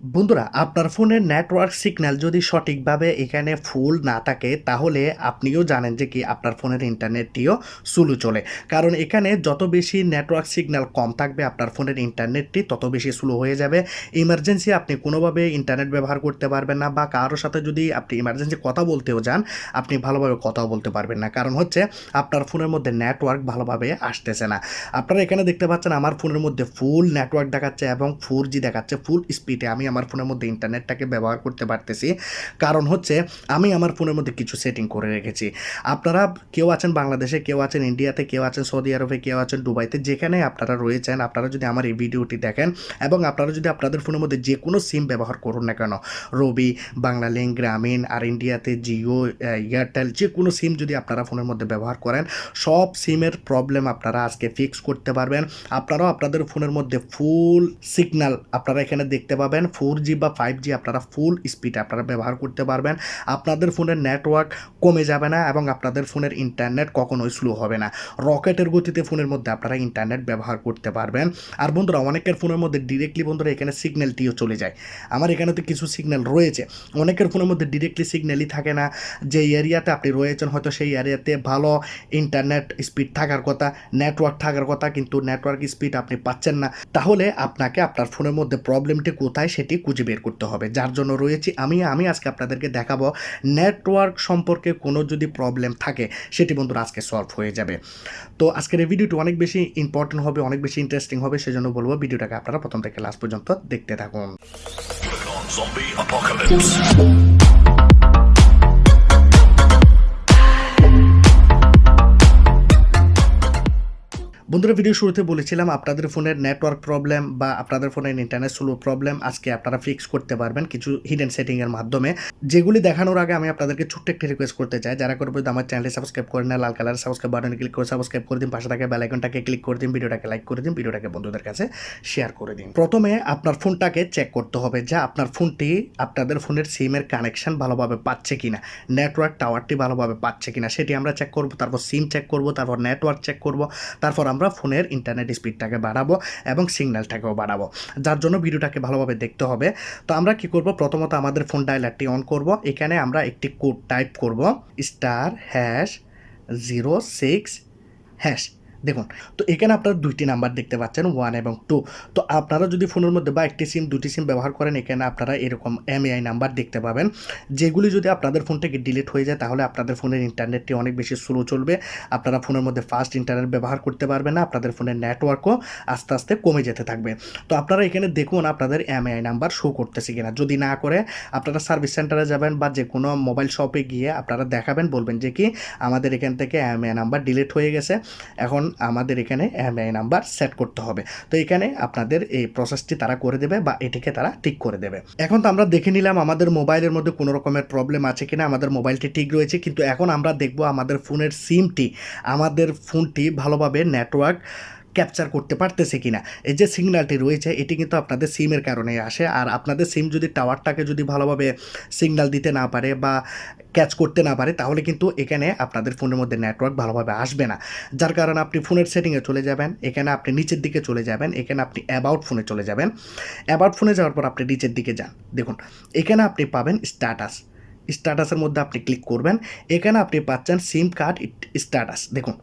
বন্ধুরা, আপনার ফোনের নেটওয়ার্ক সিগন্যাল যদি সঠিকভাবে এখানে ফুল না থাকে তাহলে আপনিও জানেন যে কি আপনার ফোনের ইন্টারনেটটিও স্লো চলে। কারণ এখানে যত বেশি নেটওয়ার্ক সিগন্যাল কম থাকবে আপনার ফোনের ইন্টারনেটটি তত বেশি স্লো হয়ে যাবে। ইমার্জেন্সি আপনি কোনোভাবে ইন্টারনেট ব্যবহার করতে পারবেন না, বা কারোর সাথে যদি আপনি ইমার্জেন্সি কথা বলতেও যান আপনি ভালোভাবে কথাও বলতে পারবেন না। কারণ হচ্ছে আপনার ফোনের মধ্যে নেটওয়ার্ক ভালোভাবে আসতেছে না। আপনারা এখানে দেখতে পাচ্ছেন আমার ফোনের মধ্যে ফুল নেটওয়ার্ক দেখাচ্ছে এবং 4G দেখাচ্ছে ফুল স্পিডে। আমি আমার ফোনের মধ্যে ইন্টারনেটটাকে ব্যবহার করতে পারতেছি। কারণ হচ্ছে আমি আমার ফোনের মধ্যে কিছু সেটিং করে রেখেছি। আপনারা কেউ আছেন বাংলাদেশে, কেউ আছেন ইন্ডিয়াতে, কেউ আছেন সৌদি আরবে, কেউ আছেন দুবাইতে, যেখানে আপনারা রয়েছেন আপনারা যদি আমার এই ভিডিওটি দেখেন এবং আপনারা যদি আপনাদের ফোনের মধ্যে যে কোনো সিম ব্যবহার করুন না কেন, রবি, বাংলালিংক, গ্রামীণ, আর ইন্ডিয়াতে জিও, এয়ারটেল, যে কোনো সিম যদি আপনারা ফোনের মধ্যে ব্যবহার করেন সব সিমের প্রবলেম আপনারা আজকে ফিক্স করতে পারবেন। আপনারাও আপনাদের ফোনের মধ্যে ফুল সিগন্যাল আপনারা এখানে দেখতে পাবেন। 4G বা 5G আপনারা ফুল স্পিড আপনারা ব্যবহার করতে পারবেন। আপনাদের ফোনের নেটওয়ার্ক কমে যাবে না এবং আপনাদের ফোনের ইন্টারনেট কখনোই স্লো হবে না। রকেটের গতিতে ফোনের মধ্যে আপনারা ইন্টারনেট ব্যবহার করতে পারবেন। আর বন্ধুরা, অনেকের ফোনের মধ্যে ডিরেক্টলি বন্ধুরা এখানে সিগন্যালটিও চলে যায়। আমার এখানে তো কিছু সিগন্যাল রয়েছে, অনেকের ফোনের মধ্যে ডিরেক্টলি সিগন্যালই থাকে না। যে এরিয়াতে আপনি রয়েছেন হয়তো সেই এরিয়াতে ভালো ইন্টারনেট স্পিড থাকার কথা, নেটওয়ার্ক থাকার কথা, কিন্তু নেটওয়ার্ক স্পিড আপনি পাচ্ছেন না। তাহলে আপনাকে আপনার ফোনের মধ্যে প্রবলেমটি কোথায় সেটি খুঁজে বের করতে হবে। যার জন্য রয়েছি আমি আজকে আপনাদেরকে দেখাবো নেটওয়ার্ক সম্পর্কে কোনো যদি প্রবলেম থাকে সেটি বন্ধুরা আজকে সলভ হয়ে যাবে। তো আজকের এই ভিডিওটি অনেক বেশি ইম্পর্টেন্ট হবে, অনেক বেশি ইন্টারেস্টিং হবে, সেজন্য বলবো ভিডিওটাকে আপনারা প্রথম থেকে লাস্ট পর্যন্ত দেখতে থাকুন। Zombie apocalypse. বন্ধুরা, ভিডিও শুরুতে বলেছিলাম আপনাদের ফোনের নেটওয়ার্ক প্রবলেম বা আপনাদের ফোনের ইন্টারনেট স্লো প্রবলেম আজকে আপনারা ফিক্স করতে পারবেন কিছু হিডেন সেটিংয়ের মাধ্যমে। যেগুলি দেখানোর আগে আমি আপনাদেরকে ছোট্ট একটি রিকোয়েস্ট করতে চাই, যারা করবে আমার চ্যানেলটি সাবস্ক্রাইব করে না, লাল কালার সাবস্ক্রাইব বাটনে ক্লিক করে সাবস্ক্রাইব করে দিন, পাশে থাকা বেল আইকনটাকে ক্লিক করে দিন, ভিডিওটাকে লাইক করে দিন, ভিডিওটাকে বন্ধুদের কাছে শেয়ার করে দিন। প্রথমে আপনার ফোনটাকে চেক করতে হবে যে আপনার ফোনটি আপনাদের ফোনের সিমের কানেকশন ভালোভাবে পাচ্ছে কিনা, নেটওয়ার্ক টাওয়ারটি ভালোভাবে পাচ্ছে কিনা সেটি আমরা চেক করব। তারপর সিম চেক করব, তারপর নেটওয়ার্ক চেক করব, তারপর আমরা ফোনের ইন্টারনেট স্পিডটাকে বাড়াবো এবং সিগন্যালটাকেও বাড়াবো। যার জন্য ভিডিওটাকে ভালোভাবে দেখতে হবে। তো আমরা কি করব, প্রথমত আমাদের ফোন ডায়ালারটি অন করব। এখানে আমরা একটি কোড টাইপ করব, *#06#। দেখুন, তো এখানে আপনারা দুইটি নাম্বার দেখতে পাচ্ছেন, 1 এবং 2। তো আপনারা যদি ফোনের মধ্যে বা একটি সিম দুটি সিম ব্যবহার করেন এখানে আপনারা এরকম এমএআই নাম্বার দেখতে পাবেন, যেগুলি যদি আপনাদের ফোন থেকে ডিলিট হয়ে যায় তাহলে আপনাদের ফোনের ইন্টারনেটটি অনেক বেশি স্লো চলবে। আপনারা ফোনের মধ্যে ফাস্ট ইন্টারনেট ব্যবহার করতে পারবেন না, আপনাদের ফোনের নেটওয়ার্কও আস্তে আস্তে কমে যেতে থাকবে। তো আপনারা এখানে দেখুন আপনাদের এমএআই নাম্বার শো করতেছে কিনা। যদি না করে আপনারা সার্ভিস সেন্টারে যাবেন বা যে কোনো মোবাইল শপে গিয়ে আপনারা দেখাবেন, বলবেন যে কি আমাদের এখান থেকে এমএআই নাম্বার ডিলিট হয়ে গেছে, এখন আমাদের এখানে এমআই নাম্বার সেট করতে হবে। তো এখানে আপনাদের এই প্রসেসটি তারা করে দেবে বা এটিকে তারা ঠিক করে দেবে। এখন তো আমরা দেখে নিলাম আমাদের মোবাইলের মধ্যে কোনো রকমের প্রবলেম আছে কিনা, আমাদের মোবাইলটি ঠিক রয়েছে। কিন্তু এখন আমরা দেখব আমাদের ফোনের সিমটি, আমাদের ফোনটি ভালোভাবে নেটওয়ার্ক ক্যাপচার করতে পারতেছে কিনা। এই যে সিগন্যালটি রয়েছে এটি কিন্তু আপনাদের সিমের কারণে আসে। আর আপনাদের সিম যদি টাওয়ারটাকে যদি ভালোভাবে সিগন্যাল দিতে না পারে বা ক্যাচ করতে না পারে তাহলে কিন্তু এখানে আপনাদের ফোনের মধ্যে নেটওয়ার্ক ভালোভাবে আসবে না। যার কারণে আপনি ফোনের সেটিংয়ে চলে যাবেন, এখানে আপনি নিচের দিকে চলে যাবেন, এখানে আপনি অ্যাবাউট ফোনে চলে যাবেন। অ্যাবাউট ফোনে যাওয়ার পর আপনি নিচের দিকে যান, দেখুন এখানে আপনি পাবেন স্ট্যাটাসের মধ্যে আপনি ক্লিক করবেন। এখানে আপনি পাচ্ছেন সিম কার্ড স্ট্যাটাস, দেখুন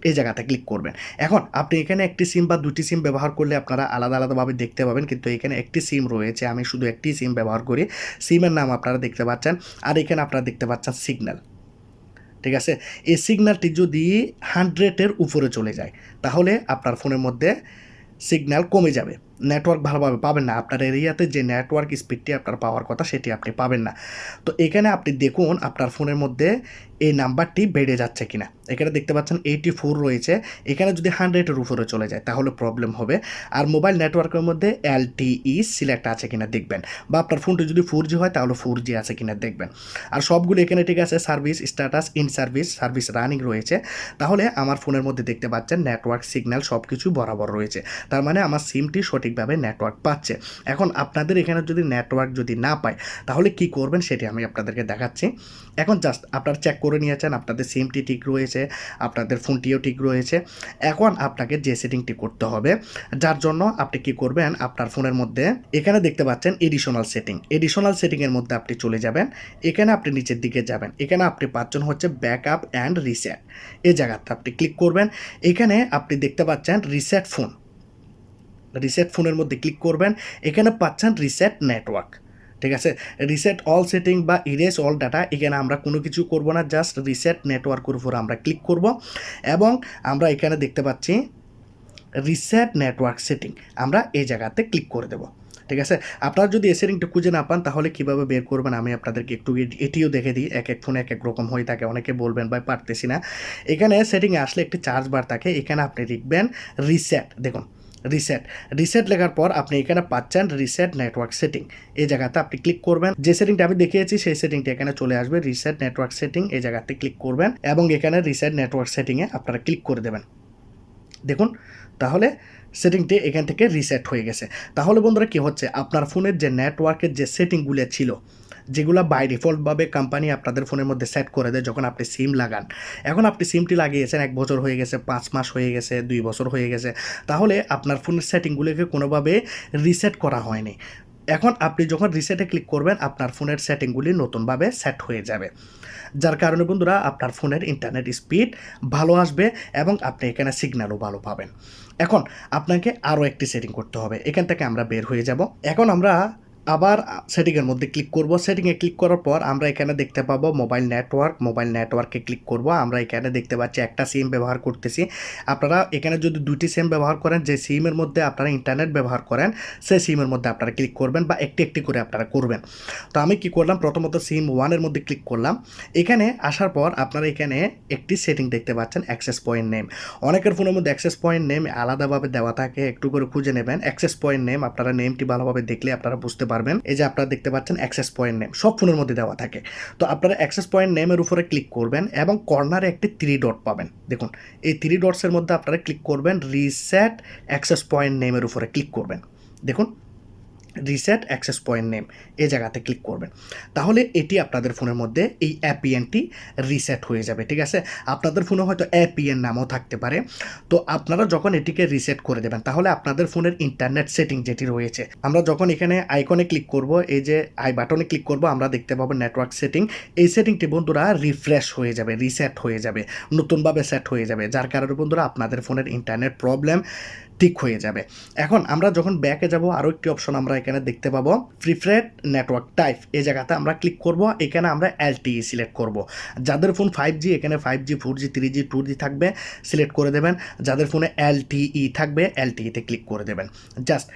এই জায়গাতে ক্লিক করবেন। এখন আপনি এখানে একটি সিম বা দুটি সিম ব্যবহার করলে আপনারা আলাদা আলাদাভাবে দেখতে পাবেন, কিন্তু এখানে একটি সিম রয়েছে, আমি শুধু একটি সিম ব্যবহার করি। সিমের নাম আপনারা দেখতে পাচ্ছেন আর এখানে আপনারা দেখতে পাচ্ছেন সিগন্যাল। ঠিক আছে, এই সিগন্যালটি যদি 100-এর উপরে চলে যায় তাহলে আপনার ফোনের মধ্যে সিগন্যাল কমে যাবে, নেটওয়ার্ক ভালোভাবে পাবেন না, আপনার এরিয়াতে যে নেটওয়ার্ক স্পিডটি আপনার পাওয়ার কথা সেটি আপনি পাবেন না। তো এখানে আপনি দেখুন আপনার ফোনের মধ্যে এই নাম্বারটি বেড়ে যাচ্ছে কিনা। এখানে দেখতে পাচ্ছেন 84 রয়েছে, এখানে যদি 100-এর উপরে চলে যায় তাহলে প্রবলেম হবে। আর মোবাইল নেটওয়ার্কের মধ্যে LTE সিলেক্ট আছে কিনা দেখবেন, বা আপনার ফোনটি যদি 4G হয় তাহলে 4G আছে কিনা দেখবেন। আর সবগুলো এখানে ঠিক আছে, service status, in service running রয়েছে। তাহলে আমার ফোনের মধ্যে দেখতে পাচ্ছেন নেটওয়ার্ক সিগন্যাল সব কিছু বরাবর রয়েছে। তার মানে আমার সিমটি সঠিক সঠিকভাবে নেটওয়ার্ক পাচ্ছে। এখন আপনাদের এখানে যদি নেটওয়ার্ক যদি না পায় তাহলে কি করবেন সেটি আমি আপনাদেরকে দেখাচ্ছি। এখন জাস্ট আপনারা চেক করে নিয়েছেন আপনাদের সিমটি ঠিক রয়েছে, আপনাদের ফোনটিও ঠিক রয়েছে। এখন আপনাকে যে সেটিংটি করতে হবে, যার জন্য আপনি কি করবেন, আপনার ফোনের মধ্যে এখানে দেখতে পাচ্ছেন এডিশনাল সেটিংয়ের মধ্যে আপনি চলে যাবেন। এখানে আপনি নিচের দিকে যাবেন, এখানে আপনি পাচ্ছেন হচ্ছে ব্যাকআপ অ্যান্ড রিসেট, এই জায়গাটা আপনি ক্লিক করবেন। এখানে আপনি দেখতে পাচ্ছেন রিসেট ফোনের মধ্যে ক্লিক করবেন, এখানে পাচ্ছেন রিসেট নেটওয়ার্ক, ঠিক আছে। রিসেট অল সেটিং বা ইরেজ অল ডাটা, এখানে আমরা কোনো কিছু করব না, জাস্ট রিসেট নেটওয়ার্কের উপর আমরা ক্লিক করব এবং আমরা এখানে দেখতে পাচ্ছি রিসেট নেটওয়ার্ক সেটিং, আমরা এই জায়গাতে ক্লিক করে দেব, ঠিক আছে। আপনারা যদি এই সেটিংটা খুঁজে না পান তাহলে কীভাবে বের করবেন আমি আপনাদেরকে একটু এটিও দেখে দিই। এক এক ফোনে এক এক রকম হয়ে থাকে, অনেকে বলবেন ভাই পারতেছি না। এখানে সেটিংয়ে আসলে একটি চার্জ বার থাকে, এখানে আপনি লিখবেন রিসেট, দেখুন রিসেট লেখার পর আপনি এখানে পাচ্ছেন রিসেট নেটওয়ার্ক সেটিং, এই জায়গাতে আপনি ক্লিক করবেন। যে সেটিংটা আমি দেখিয়েছি সেই সেটিংটা এখানে চলে আসবে, রিসেট নেটওয়ার্ক সেটিং, এই জায়গাতে ক্লিক করবেন এবং এখানে রিসেট নেটওয়ার্ক সেটিংয়ে আপনারা ক্লিক করে দেবেন। দেখুন তাহলে সেটিংটি এখান থেকে রিসেট হয়ে গেছে। তাহলে বন্ধুরা কী হচ্ছে, আপনার ফোনের যে নেটওয়ার্কের যে সেটিংগুলো ছিল, যেগুলো বাই ডিফল্টভাবে কোম্পানি আপনাদের ফোনের মধ্যে সেট করে দেয় যখন আপনি সিম লাগান, এখন আপনি সিমটি লাগিয়েছেন 1 বছর হয়ে গেছে, 5 মাস হয়ে গেছে, 2 বছর হয়ে গেছে, তাহলে আপনার ফোনের সেটিংগুলোকে কোনোভাবে রিসেট করা হয়নি। এখন আপনি যখন রিসেটে ক্লিক করবেন আপনার ফোনের সেটিংগুলি নতুনভাবে সেট হয়ে যাবে, যার কারণে বন্ধুরা আপনার ফোনের ইন্টারনেট স্পিড ভালো আসবে এবং আপনি এখানে সিগন্যালও ভালো পাবেন। এখন আপনাকে আরও একটি সেটিং করতে হবে, এখান থেকে আমরা বের হয়ে যাব। এখন আমরা আবার সেটিংয়ের মধ্যে ক্লিক করব, সেটিংয়ে ক্লিক করার পর আমরা এখানে দেখতে পাবো মোবাইল নেটওয়ার্কে ক্লিক করব। আমরা এখানে দেখতে পাচ্ছি একটা সিম ব্যবহার করতেছি, আপনারা এখানে যদি 2টি সিম ব্যবহার করেন, যে সিমের মধ্যে আপনারা ইন্টারনেট ব্যবহার করেন সেই সিমের মধ্যে আপনারা ক্লিক করবেন বা একটি করে আপনারা করবেন। তো আমি কি করলাম, প্রথমত সিম 1-এর মধ্যে ক্লিক করলাম। এখানে আসার পর আপনারা এখানে একটি সেটিং দেখতে পাচ্ছেন অ্যাক্সেস পয়েন্ট নেম, অনেকের ফোনের মধ্যে অ্যাক্সেস পয়েন্ট নেম আলাদাভাবে দেওয়া থাকে, একটু করে খুঁজে নেবেন অ্যাক্সেস পয়েন্ট নেম, আপনারা নেমটি ভালোভাবে দেখলে আপনারা বুঝতে পারবেন। এই যে আপনারা দেখতে পাচ্ছেন অ্যাক্সেস পয়েন্ট নেম সব ফোনের মধ্যে দেওয়া থাকে। তো আপনারা অ্যাক্সেস পয়েন্ট নেমের উপরে ক্লিক করবেন এবং কর্নারে একটি 3 ডট পাবেন, দেখুন এই 3 ডটসের মধ্যে আপনারা ক্লিক করবেন, রিসেট অ্যাক্সেস পয়েন্ট নেমের উপরে ক্লিক করবেন, দেখুন রিসেট অ্যাক্সেস পয়েন্ট নেম, এই জায়গাতে ক্লিক করবেন। তাহলে এটি আপনাদের ফোনের মধ্যে এই অ্যাপিএনটি রিসেট হয়ে যাবে, ঠিক আছে। আপনাদের ফোনে হয়তো অ্যাপিএন নামও থাকতে পারে। তো আপনারা যখন এটিকে রিসেট করে দেবেন তাহলে আপনাদের ফোনের ইন্টারনেট সেটিং যেটি রয়েছে, আমরা যখন এখানে আইকনে ক্লিক করব, এই যে আই বাটনে ক্লিক করব, আমরা দেখতে পাবো নেটওয়ার্ক সেটিং, এই সেটিংটি বন্ধুরা রিফ্রেশ হয়ে যাবে, রিসেট হয়ে যাবে, নতুনভাবে সেট হয়ে যাবে, যার কারণে বন্ধুরা আপনাদের ফোনের ইন্টারনেট প্রবলেম ঠিক হয়ে যাবে। এখন আমরা যখন ব্যাকে যাব আরও একটি অপশন আমরা এখানে দেখতে পাবো প্রিফারেড নেটওয়ার্ক টাইপ, এই জায়গাতে আমরা ক্লিক করব, এখানে আমরা LTE সিলেক্ট করব। যাদের ফোন 5G এখানে 5G 4G 3G 2G থাকবে সিলেক্ট করে দেবেন, যাদের ফোনে LTE থাকবে LTEতে ক্লিক করে দেবেন। জাস্ট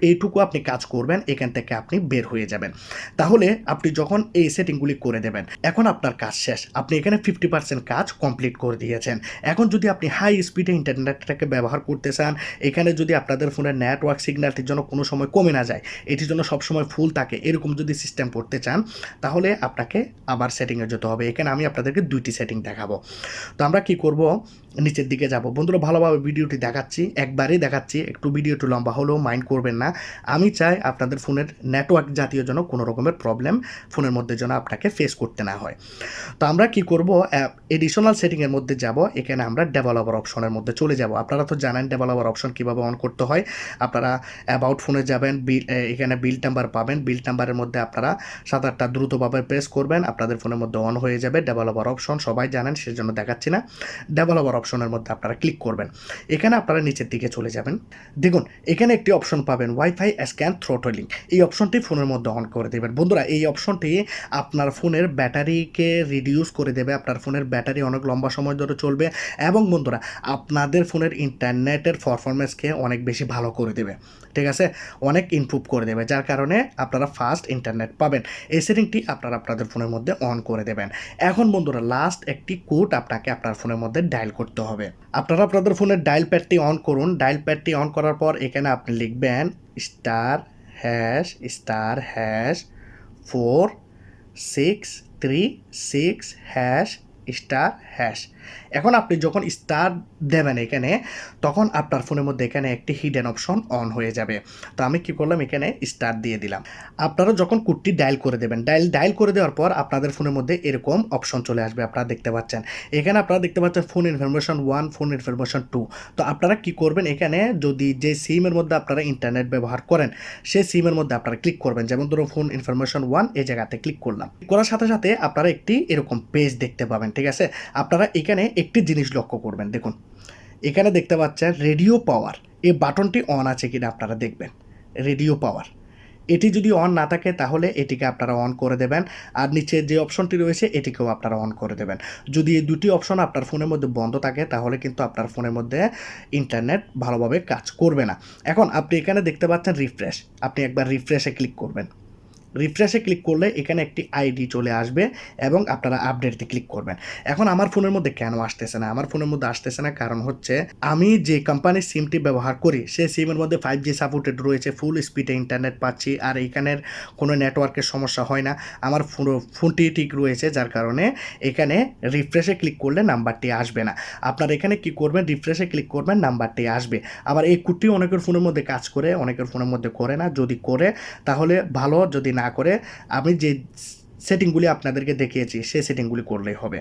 এইটুকু আপনি কাজ করবেন, এখান থেকে আপনি বের হয়ে যাবেন। তাহলে আপনি যখন এই সেটিংগুলি করে দেবেন এখন আপনার কাজ শেষ, আপনি এখানে 50% কাজ কমপ্লিট করে দিয়েছেন। এখন যদি আপনি হাই স্পিডে ইন্টারনেটটাকে ব্যবহার করতে চান, এখানে যদি আপনাদের ফোনের নেটওয়ার্ক সিগন্যালটির জন্য কোনো সময় কমে না যায়, এটির জন্য সবসময় ফুল থাকে, এরকম যদি সিস্টেম করতে চান তাহলে আপনাকে আবার সেটিংয়ে যেতে হবে। এখানে আমি আপনাদেরকে 2টি সেটিং দেখাবো। তো আমরা কি করব, নিচের দিকে যাব। বন্ধুরা ভালোভাবে ভিডিওটি দেখাচ্ছি, একবারেই দেখাচ্ছি, একটু ভিডিওটি লম্বা হলেও মাইন্ড করবেন না। আমি চাই আপনাদের ফোনের নেটওয়ার্ক জাতীয় যেন কোনো রকমের প্রবলেম ফোনের মধ্যে যেন আপনাকে ফেস করতে না হয়। তো আমরা কি করব, এডিশনাল সেটিংয়ের মধ্যে যাব, এখানে আমরা ডেভেলপার অপশনের মধ্যে চলে যাব। আপনারা তো জানেন ডেভেলপার অপশন কীভাবে অন করতে হয়। আপনারা অ্যাবাউট ফোনে যাবেন, এখানে বিল্ড নাম্বার পাবেন, বিল্ড নাম্বারের মধ্যে আপনারা 7-8টা দ্রুতভাবে প্রেস করবেন, আপনাদের ফোনের মধ্যে অন হয়ে যাবে ডেভেলপার অপশন, সবাই জানেন সেজন্য দেখাচ্ছি না। ডেভেলপার অপশনের মধ্যে আপনারা ক্লিক করবেন, এখানে আপনারা নিচের দিকে চলে যাবেন, দেখুন এখানে একটি অপশন পাবেন ওয়াইফাই স্ক্যান থ্রোটলিং, এই অপশনটি ফোনের মধ্যে অন করে দেবেন। বন্ধুরা এই অপশনটি আপনার ফোনের ব্যাটারিকে রিডিউস করে দেবে, আপনার ফোনের ব্যাটারি অনেক লম্বা সময় ধরে চলবে এবং বন্ধুরা আপনাদের ফোনের ইন্টারনেটের পারফরমেন্সকে অনেক বেশি ভালো করে দেবে, ঠিক আছে, অনেক ইমপ্রুভ করে দেবে, যার কারণে আপনারা ফাস্ট ইন্টারনেট পাবেন। এই সেটিংটি আপনারা আপনাদের ফোনের মধ্যে অন করে দেবেন। এখন বন্ধুরা লাস্ট একটি কোড আপনাকে আপনার ফোনের মধ্যে ডায়াল করতে হবে। আপনারা আপনাদের ফোনের ডায়াল প্যাডটি অন করুন, ডায়াল প্যাডটি অন করার পর এখানে আপনি লিখবেন *#*46366# স্টার হ্যাশ। এখন আপনি যখন স্টার দেবেন এখানে, তখন আপনার ফোনের মধ্যে এখানে একটি হিডেন অপশন অন হয়ে যাবে। তো আমি কি করলাম, এখানে স্টার দিয়ে দিলাম। আপনারা যখন কোডটি ডায়াল করে দেবেন, ডায়াল করে দেওয়ার পর আপনাদের ফোনের মধ্যে এরকম অপশন চলে আসবে, আপনারা দেখতে পাচ্ছেন। এখানে আপনারা দেখতে পাচ্ছেন ফোন ইনফরমেশন 1, ফোন ইনফরমেশন 2। তো আপনারা কি করবেন, এখানে যদি যে সিমের মধ্যে আপনারা ইন্টারনেট ব্যবহার করেন সেই সিমের মধ্যে আপনারা ক্লিক করবেন। যেমন ধরুন ফোন ইনফরমেশন 1 এই জায়গাতে ক্লিক করলাম। করার সাথে সাথে আপনারা একটি এরকম পেজ দেখতে পাবেন, ঠিক আছে। আপনারা এখানে একটি জিনিস লক্ষ্য করবেন, দেখুন এখানে দেখতে পাচ্ছেন রেডিও পাওয়ার, এই বাটনটি অন আছে কিনা আপনারা দেখবেন। রেডিও পাওয়ার এটি যদি অন না থাকে তাহলে এটিকে আপনারা অন করে দেবেন, আর নিচে যে অপশনটি রয়েছে এটিকেও আপনারা অন করে দেবেন। যদি এই দুটি অপশন আপনার ফোনের মধ্যে বন্ধ থাকে তাহলে কিন্তু আপনার ফোনের মধ্যে ইন্টারনেট ভালোভাবে কাজ করবে না। এখন আপনি এখানে দেখতে পাচ্ছেন রিফ্রেশ, আপনি একবার রিফ্রেশে ক্লিক করবেন। রিফ্রেশে ক্লিক করলে এখানে একটি আইডি চলে আসবে এবং আপনারা আপডেটে ক্লিক করবেন। এখন আমার ফোনের মধ্যে কেন আসতেছে না, আমার ফোনের মধ্যে আসতেছে না কারণ হচ্ছে আমি যে কোম্পানির সিমটি ব্যবহার করি সেই সিমের মধ্যে 5G সাপোর্টেড রয়েছে, ফুল স্পিডে ইন্টারনেট পাচ্ছি, আর এইখানের কোনো নেটওয়ার্কের সমস্যা হয় না। আমার ফোনটি ঠিক রয়েছে, যার কারণে এখানে রিফ্রেশে ক্লিক করলে নাম্বারটি আসবে না। আপনারা এখানে কি করবেন, রিফ্রেশে ক্লিক করবেন, নাম্বারটি আসবে। আবার এই কোডটি অনেকের ফোনের মধ্যে কাজ করে, অনেকের ফোনের মধ্যে করে না। যদি করে তাহলে ভালো, যদি না করে আমি যে সেটিংগুলি আপনাদেরকে দেখিয়েছি সেই সেটিংগুলি করলেই হবে।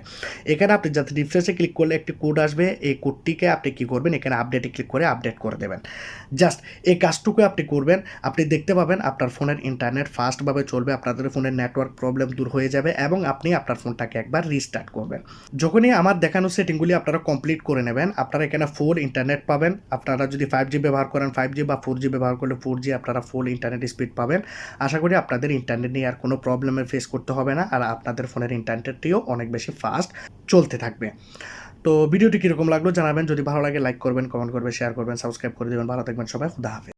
এখানে আপনি যাতে রিফ্রেশে ক্লিক করলে একটি কোড আসবে, এই কোডটিকে আপনি কী করবেন, এখানে আপডেটে ক্লিক করে আপডেট করে দেবেন। জাস্ট এই কাজটুকু আপনি করবেন, আপনি দেখতে পাবেন আপনার ফোনের ইন্টারনেট ফাস্টভাবে চলবে, আপনাদের ফোনের নেটওয়ার্ক প্রবলেম দূর হয়ে যাবে এবং আপনি আপনার ফোনটাকে একবার রিস্টার্ট করবেন। যখনই আমার দেখানো সেটিংগুলি আপনারা কমপ্লিট করে নেবেন, আপনারা এখানে ফুল ইন্টারনেট পাবেন। আপনারা যদি 5G ব্যবহার করেন 5G, বা 4G ব্যবহার করলে 4G আপনারা ফুল ইন্টারনেট স্পিড পাবেন। আশা করি আপনাদের ইন্টারনেট নিয়ে আর কোনো প্রবলেমের ফেস করতে হবে না, আর আপনাদের ফোনের ইন্টারনেটটিও অনেক বেশি ফাস্ট চলতে থাকবে। তো ভিডিওটি কীরকম লাগলো জানাবেন, যদি ভালো লাগে লাইক করবেন, কমেন্ট করবেন, শেয়ার করবেন, সাবস্ক্রাইব করে দেবেন। ভালো থাকবেন সবাই, খুদা হাফেজ।